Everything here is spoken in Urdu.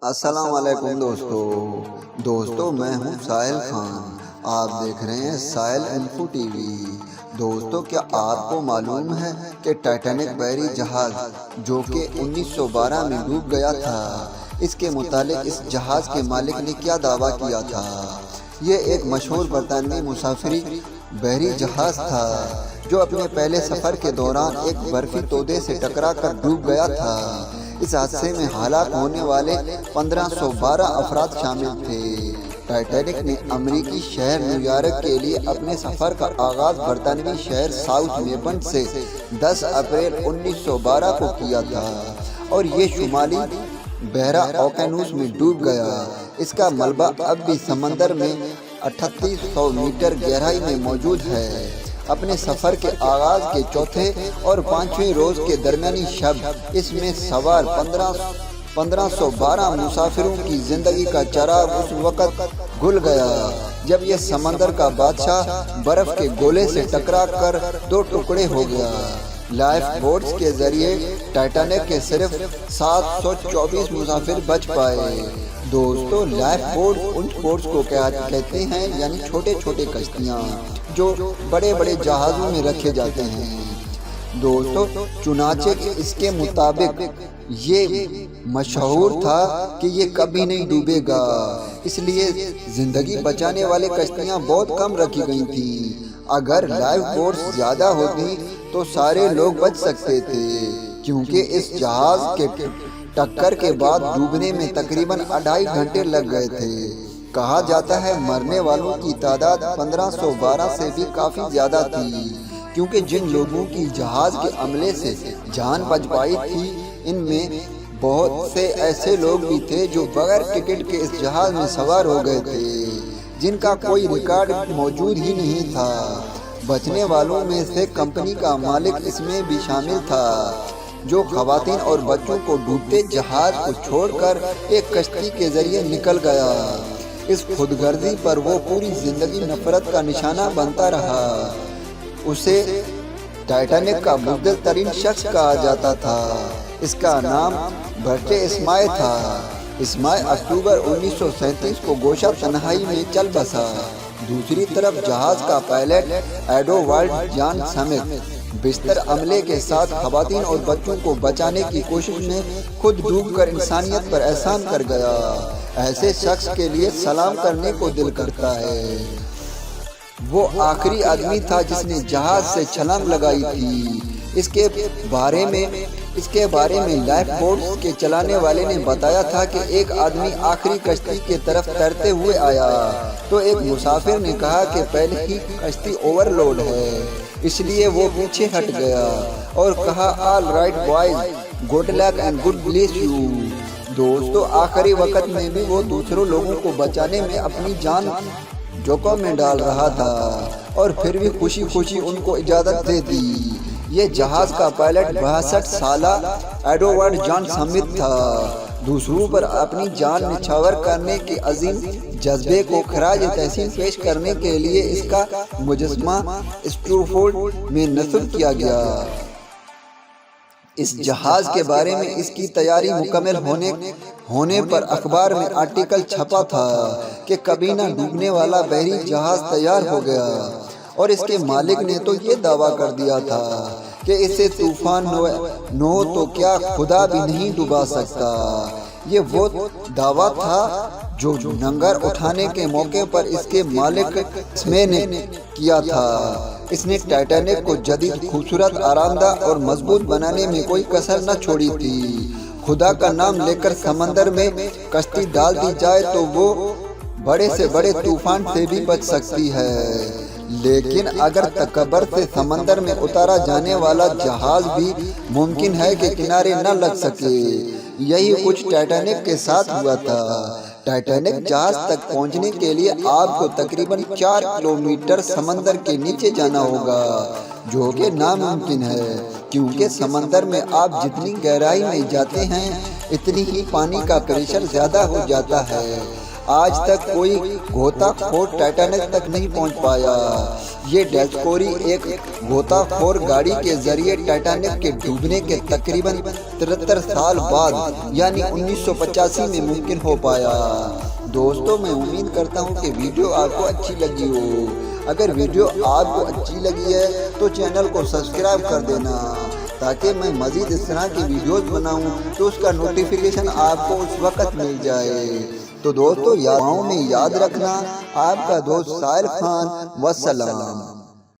السلام علیکم دوستو میں ہوں ساحل خان۔ آپ دیکھ رہے ہیں ساحل انفو ٹی وی۔ دوستو کیا آپ کو معلوم ہے کہ ٹائٹینک بحری جہاز جو کہ 1912 میں ڈوب گیا تھا، اس کے متعلق اس جہاز کے مالک نے کیا دعویٰ کیا تھا؟ یہ ایک مشہور برطانوی مسافری بحری جہاز تھا جو اپنے پہلے سفر کے دوران ایک برفی تودے سے ٹکرا کر ڈوب گیا تھا۔ اس حادثے میں ہلاک ہونے والے 1512 افراد شامل تھے۔ ٹائٹینک نے امریکی شہر نیویارک کے لیے اپنے سفر کا آغاز برطانوی شہر ساؤتھ میپن سے 10 اپریل 1912 کو کیا تھا اور یہ شمالی بحیرہ اوقیانوس میں ڈوب گیا۔ اس کا ملبہ اب بھی سمندر میں 3800 میٹر گہرائی میں موجود ہے۔ اپنے سفر کے آغاز کے چوتھے اور پانچویں روز کے درمیانی شب اس میں سوار 1512 مسافروں کی زندگی کا چراغ اس وقت گل گیا جب یہ سمندر کا بادشاہ برف کے گولے سے ٹکرا کر 2 ٹکڑے ہو گیا۔ لائف بوٹس کے ذریعے ٹائٹینک کے صرف 724 مسافر بچ پائے۔ دوستو لائف بوٹ ان بوٹس کو کہتے ہیں، یعنی چھوٹے چھوٹے کشتیاں جو بڑے بڑے جہازوں میں رکھے جاتے ہیں۔ دوستو چنانچہ اس کے مطابق یہ مشہور تھا کہ یہ کبھی نہیں ڈوبے گا، اس لیے زندگی بچانے والے کشتیاں بہت کم رکھی گئی تھیں۔ اگر لائف بوٹس زیادہ ہوتی تو سارے لوگ بچ سکتے تھے، کیونکہ اس جہاز کے ٹکر کے بعد ڈوبنے میں تقریباً 2.5 گھنٹے لگ گئے تھے۔ کہا جاتا ہے مرنے والوں کی تعداد 1512 سے بھی کافی زیادہ تھی، کیونکہ جن لوگوں کی جہاز کے عملے سے جان بچ پائی تھی ان میں بہت سے ایسے لوگ بھی تھے جو بغیر ٹکٹ کے اس جہاز میں سوار ہو گئے تھے، جن کا کوئی ریکارڈ موجود ہی نہیں تھا۔ بچنے والوں میں سے کمپنی کا مالک اس میں بھی شامل تھا، جو خواتین اور بچوں کو ڈوبتے جہاز کو چھوڑ کر ایک کشتی کے ذریعے نکل گیا۔ اس خود غرضی پر وہ پوری زندگی نفرت کا نشانہ بنتا رہا۔ اسے ٹائٹینک کا بزدل ترین شخص کہا جاتا تھا۔ اس کا نام برٹ اسمائے تھا۔ اسمائے اکتوبر 1937 کو گوشہ تنہائی میں چل بسا۔ دوسری طرف جہاز کا پائلٹ ایڈوارڈ جان سمتھ بستر عملے کے ساتھ خواتین اور بچوں کو بچانے کی کوشش میں خود ڈوب کر انسانیت پر احسان کر گیا۔ ایسے شخص کے لیے سلام کرنے کو دل کرتا ہے۔ وہ آخری آدمی تھا جس نے جہاز سے چھلانگ لگائی تھی۔ اس کے بارے میں لائف بوٹس کے چلانے والے نے بتایا تھا کہ ایک آدمی آخری کشتی کی طرف تیرتے ہوئے آیا تو ایک مسافر نے کہا کہ پہلے ہی کشتی اوور لوڈ ہے، اس لیے وہ پیچھے ہٹ گیا اور کہا all right boys, good luck and good bless you. دوستو آخری وقت میں بھی وہ دوسروں لوگوں کو بچانے میں اپنی جان جوخم میں ڈال رہا تھا اور پھر بھی خوشی خوشی ان کو اجازت دے دی۔ یہ جہاز کا پائلٹ 62 سالہ ایڈوارڈ جان سمتھ تھا۔ دوسروں پر اپنی جان نچھاور کرنے کے عظیم جذبے کو خراج تحسین پیش کرنے کے لیے اس کا مجسمہ اسٹروفورڈ میں نصب کیا گیا۔ اس جہاز کے بارے میں اس کی تیاری مکمل ہونے پر اخبار میں آرٹیکل چھپا تھا کہ کبھی نہ ڈوبنے والا بحری جہاز تیار ہو گیا، اور اس کے مالک نے تو یہ دعویٰ کر دیا تھا کہ اسے طوفان نو تو کیا خدا بھی نہیں ڈبا سکتا۔ یہ وہ دعویٰ تھا جو لنگر اٹھانے کے موقع پر اس کے مالک اسمے نے کیا تھا۔ اس نے ٹائٹینک کو جدید، خوبصورت، آرام دہ اور مضبوط بنانے میں کوئی کسر نہ چھوڑی تھی۔ خدا کا نام لے کر سمندر میں کشتی ڈال دی جائے تو وہ بڑے سے بڑے طوفان سے بھی بچ سکتی ہے، لیکن اگر تکبر سے سمندر میں اتارا جانے والا جہاز بھی ممکن ہے کہ کنارے نہ لگ سکے۔ یہی کچھ ٹائٹینک کے ساتھ ہوا تھا۔ ٹائٹینک جہاز تک پہنچنے کے لیے آپ کو تقریباً 4 کلومیٹر سمندر کے نیچے جانا ہوگا، جو کہ ناممکن ہے، کیونکہ سمندر میں آپ جتنی گہرائی میں جاتے ہیں اتنی ہی پانی کا پریشر زیادہ ہو جاتا ہے۔ آج تک کوئی غوطہ خور ٹائٹینک تک نہیں پہنچ پایا۔ یہ ڈسکوری ایک غوطہ خور گاڑی کے ذریعے ٹائٹینک کے ڈوبنے کے تقریباً 73 سال بعد یعنی 1985 میں ممکن ہو پایا۔ دوستو میں امید کرتا ہوں کہ ویڈیو آپ کو اچھی لگی ہو۔ اگر ویڈیو آپ کو اچھی لگی ہے تو چینل کو سبسکرائب کر دینا تاکہ میں مزید اس طرح کی ویڈیوز بناؤں تو اس کا نوٹیفیکیشن آپ کو اس وقت مل جائے۔ تو دوستو میں یاد رکھنا، آپ کا دوست سائل خان، والسلام۔